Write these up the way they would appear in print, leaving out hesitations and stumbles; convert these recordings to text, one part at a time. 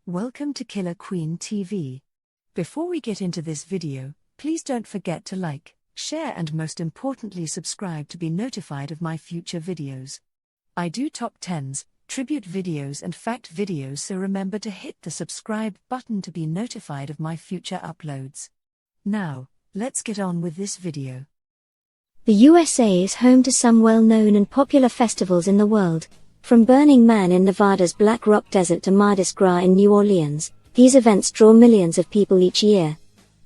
Welcome to Killer Queen TV. Before we get into this video, please don't forget to like, share and most importantly subscribe to be notified of my future videos. I do top 10s, tribute videos and fact videos, so remember to hit the subscribe button to be notified of my future uploads. Now, let's get on with this video. The USA is home to some well-known and popular festivals in the world. From Burning Man in Nevada's Black Rock Desert to Mardi Gras in New Orleans, these events draw millions of people each year.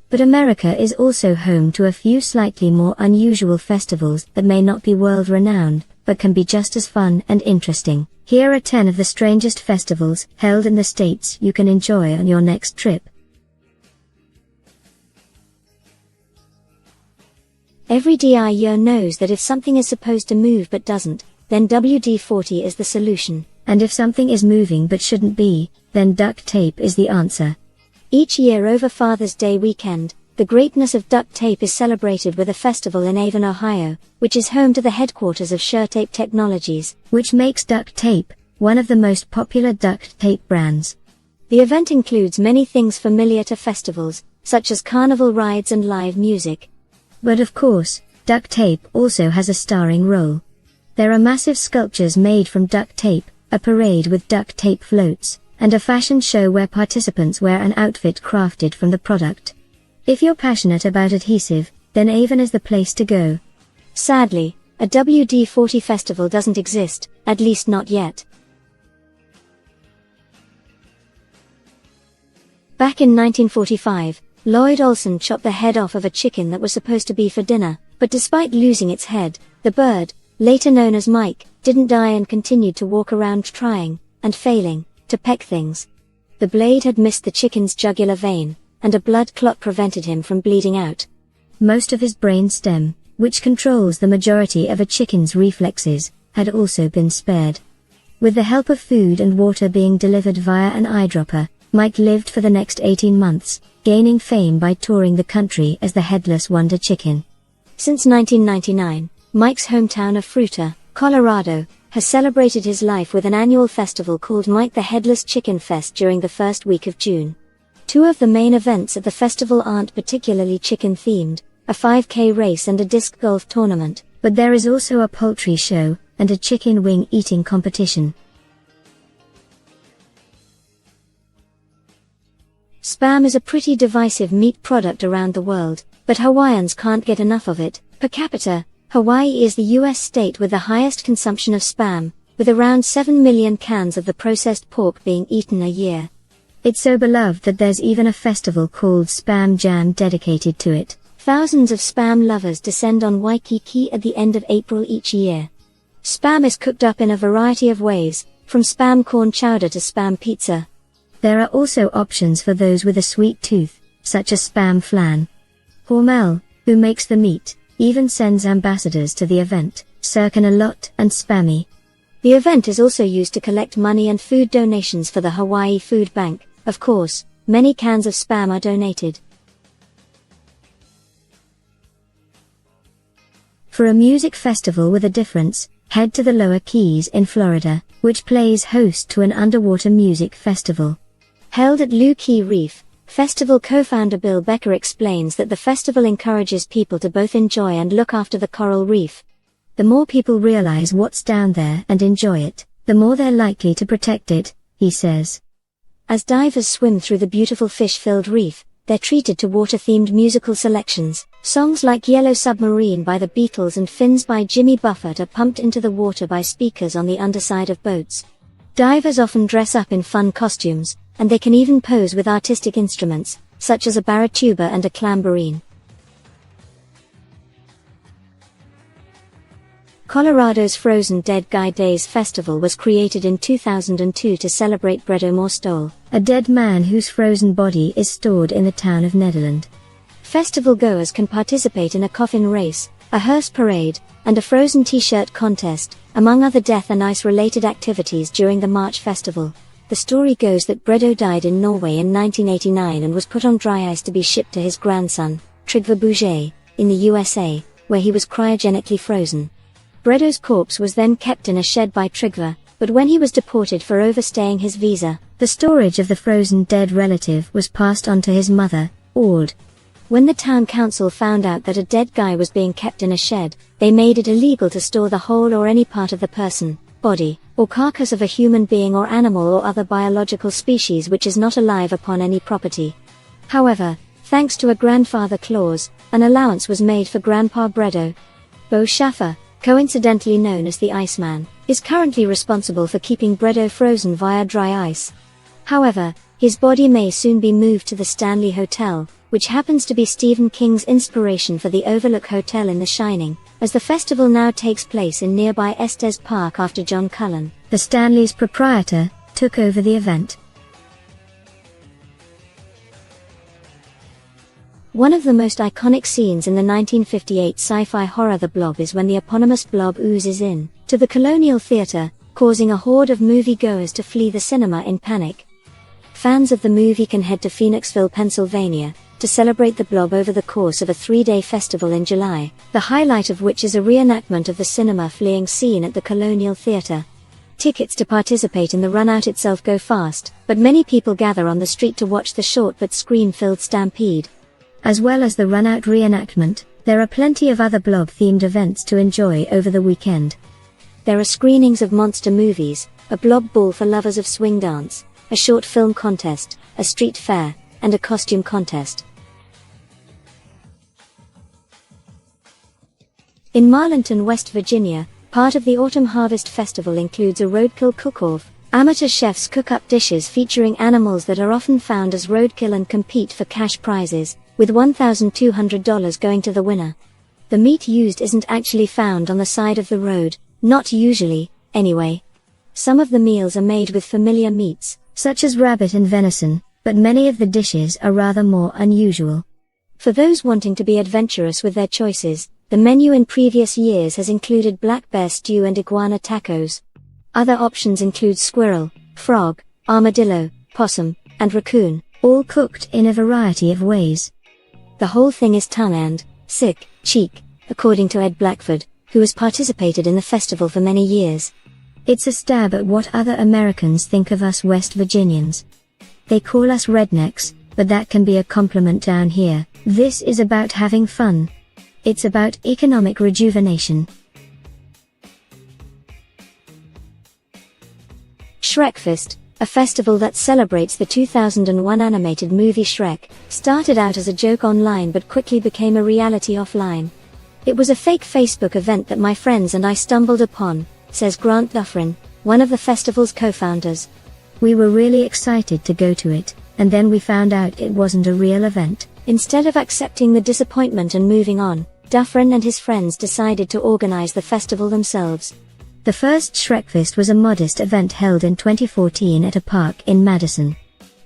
But America is also home to a few slightly more unusual festivals that may not be world-renowned, but can be just as fun and interesting. Here are 10 of the strangest festivals held in the States you can enjoy on your next trip. Every DIYer knows that if something is supposed to move but doesn't, then WD-40 is the solution. And if something is moving but shouldn't be, then duct tape is the answer. Each year over Father's Day weekend, the greatness of duct tape is celebrated with a festival in Avon, Ohio, which is home to the headquarters of SureTape Technologies, which makes duct tape one of the most popular duct tape brands. The event includes many things familiar to festivals, such as carnival rides and live music. But of course, duct tape also has a starring role. There are massive sculptures made from duct tape, a parade with duct tape floats, and a fashion show where participants wear an outfit crafted from the product. If you're passionate about adhesive, then Avon is the place to go. Sadly, a WD-40 festival doesn't exist, at least not yet. Back in 1945, Lloyd Olson chopped the head off of a chicken that was supposed to be for dinner, but despite losing its head, the bird, later known as Mike, didn't die and continued to walk around trying, and failing, to peck things. The blade had missed the chicken's jugular vein, and a blood clot prevented him from bleeding out. Most of his brain stem, which controls the majority of a chicken's reflexes, had also been spared. With the help of food and water being delivered via an eyedropper, Mike lived for the next 18 months, gaining fame by touring the country as the Headless Wonder Chicken. Since 1999, Mike's hometown of Fruita, Colorado, has celebrated his life with an annual festival called Mike the Headless Chicken Fest during the first week of June. Two of the main events at the festival aren't particularly chicken-themed, a 5K race and a disc golf tournament, but there is also a poultry show, and a chicken wing eating competition. Spam is a pretty divisive meat product around the world, but Hawaiians can't get enough of it. Per capita, Hawaii is the US state with the highest consumption of Spam, with around 7 million cans of the processed pork being eaten a year. It's so beloved that there's even a festival called Spam Jam dedicated to it. Thousands of Spam lovers descend on Waikiki at the end of April each year. Spam is cooked up in a variety of ways, from Spam corn chowder to Spam pizza. There are also options for those with a sweet tooth, such as Spam flan. Hormel, who makes the meat, even sends ambassadors to the event, Sirkin a Lot and Spammy. The event is also used to collect money and food donations for the Hawaii Food Bank. Of course, many cans of Spam are donated. For a music festival with a difference, head to the Lower Keys in Florida, which plays host to an underwater music festival. Held at Looe Key Reef, festival co-founder Bill Becker explains that the festival encourages people to both enjoy and look after the coral reef. The more people realize what's down there and enjoy it, the more they're likely to protect it, he says. As divers swim through the beautiful fish-filled reef, they're treated to water-themed musical selections. Songs like Yellow Submarine by the Beatles and Fins by Jimmy Buffett are pumped into the water by speakers on the underside of boats. Divers often dress up in fun costumes, and they can even pose with artistic instruments, such as a baratuba and a clamborine. Colorado's Frozen Dead Guy Days Festival was created in 2002 to celebrate Bredo Morstol, a dead man whose frozen body is stored in the town of Nederland. Festival goers can participate in a coffin race, a hearse parade, and a frozen t-shirt contest, among other death and ice-related activities during the March festival. The story goes that Bredo died in Norway in 1989 and was put on dry ice to be shipped to his grandson, Trygve Bouget, in the USA, where he was cryogenically frozen. Bredo's corpse was then kept in a shed by Trygve, but when he was deported for overstaying his visa, the storage of the frozen dead relative was passed on to his mother, Aude. When the town council found out that a dead guy was being kept in a shed, they made it illegal to store the whole or any part of the person, body, or carcass of a human being or animal or other biological species which is not alive upon any property. However, thanks to a grandfather clause, an allowance was made for Grandpa Bredo. Bo Schaffer, coincidentally known as the Iceman, is currently responsible for keeping Bredo frozen via dry ice. However, his body may soon be moved to the Stanley Hotel, which happens to be Stephen King's inspiration for the Overlook Hotel in The Shining, as the festival now takes place in nearby Estes Park after John Cullen, the Stanley's proprietor, took over the event. One of the most iconic scenes in the 1958 sci-fi horror The Blob is when the eponymous blob oozes in to the Colonial Theatre, causing a horde of moviegoers to flee the cinema in panic. Fans of the movie can head to Phoenixville, Pennsylvania, to celebrate The Blob over the course of a 3-day festival in July, the highlight of which is a reenactment of the cinema fleeing scene at the Colonial Theatre. Tickets to participate in the run-out itself go fast, but many people gather on the street to watch the short but scream-filled stampede. As well as the run-out reenactment, there are plenty of other blob-themed events to enjoy over the weekend. There are screenings of monster movies, a blob ball for lovers of swing dance, a short film contest, a street fair, and a costume contest. In Marlinton, West Virginia, part of the Autumn Harvest Festival includes a roadkill cook-off. Amateur chefs cook up dishes featuring animals that are often found as roadkill and compete for cash prizes, with $1,200 going to the winner. The meat used isn't actually found on the side of the road, not usually, anyway. Some of the meals are made with familiar meats, such as rabbit and venison, but many of the dishes are rather more unusual. For those wanting to be adventurous with their choices, the menu in previous years has included black bear stew and iguana tacos. Other options include squirrel, frog, armadillo, possum, and raccoon, all cooked in a variety of ways. The whole thing is tongue and sick cheek, according to Ed Blackford, who has participated in the festival for many years. It's a stab at what other Americans think of us West Virginians. They call us rednecks, but that can be a compliment down here. This is about having fun. It's about economic rejuvenation. Shrekfest, a festival that celebrates the 2001 animated movie Shrek, started out as a joke online but quickly became a reality offline. It was a fake Facebook event that my friends and I stumbled upon, says Grant Dufresne, one of the festival's co-founders. We were really excited to go to it, and then we found out it wasn't a real event. Instead of accepting the disappointment and moving on, Dufresne and his friends decided to organize the festival themselves. The first Shrekfest was a modest event held in 2014 at a park in Madison.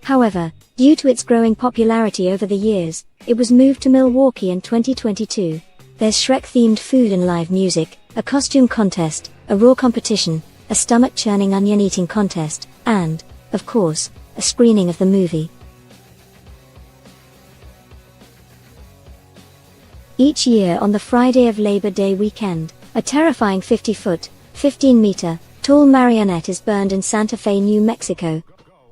However, due to its growing popularity over the years, it was moved to Milwaukee in 2022. There's Shrek-themed food and live music, a costume contest, a raw competition, a stomach-churning onion-eating contest, and, of course, a screening of the movie. Each year on the Friday of Labor Day weekend, a terrifying 50-foot, 15-meter, tall marionette is burned in Santa Fe, New Mexico.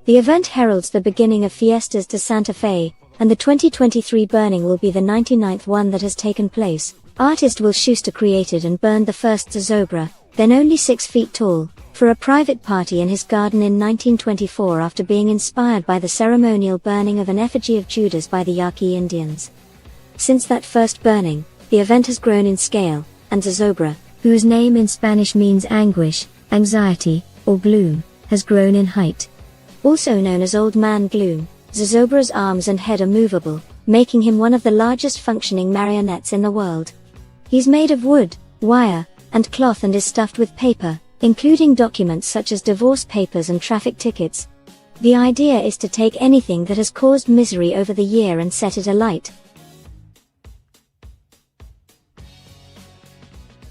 The event heralds the beginning of Fiestas de Santa Fe, and the 2023 burning will be the 99th one that has taken place. Artist Will Schuster created and burned the first Zozobra, then only 6 feet tall, for a private party in his garden in 1924 after being inspired by the ceremonial burning of an effigy of Judas by the Yaqui Indians. Since that first burning, the event has grown in scale, and Zozobra, whose name in Spanish means anguish, anxiety, or gloom, has grown in height. Also known as Old Man Gloom, Zozobra's arms and head are movable, making him one of the largest functioning marionettes in the world. He's made of wood, wire, and cloth and is stuffed with paper, including documents such as divorce papers and traffic tickets. The idea is to take anything that has caused misery over the year and set it alight.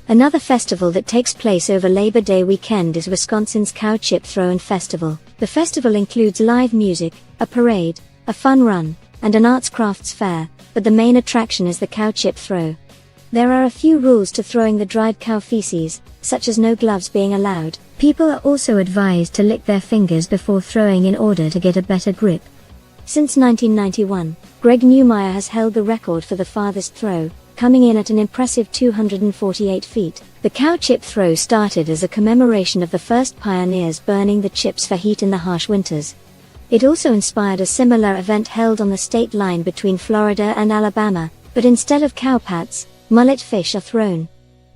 Another festival that takes place over Labor Day weekend is Wisconsin's Cow Chip Throwin' Festival. The festival includes live music, a parade, a fun run, and an arts crafts fair, but the main attraction is the cow chip throw. There are a few rules to throwing the dried cow feces, such as no gloves being allowed. People are also advised to lick their fingers before throwing in order to get a better grip. Since 1991, Greg Neumeyer has held the record for the farthest throw, coming in at an impressive 248 feet. The cow chip throw started as a commemoration of the first pioneers burning the chips for heat in the harsh winters. It also inspired a similar event held on the state line between Florida and Alabama, but instead of cowpats, mullet fish are thrown.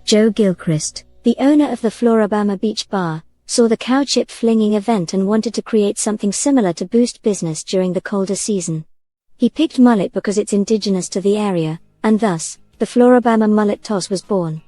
Joe Gilchrist, the owner of the Florabama Beach Bar, saw the cow chip flinging event and wanted to create something similar to boost business during the colder season. He picked mullet because it's indigenous to the area, and thus, the Florabama mullet toss was born.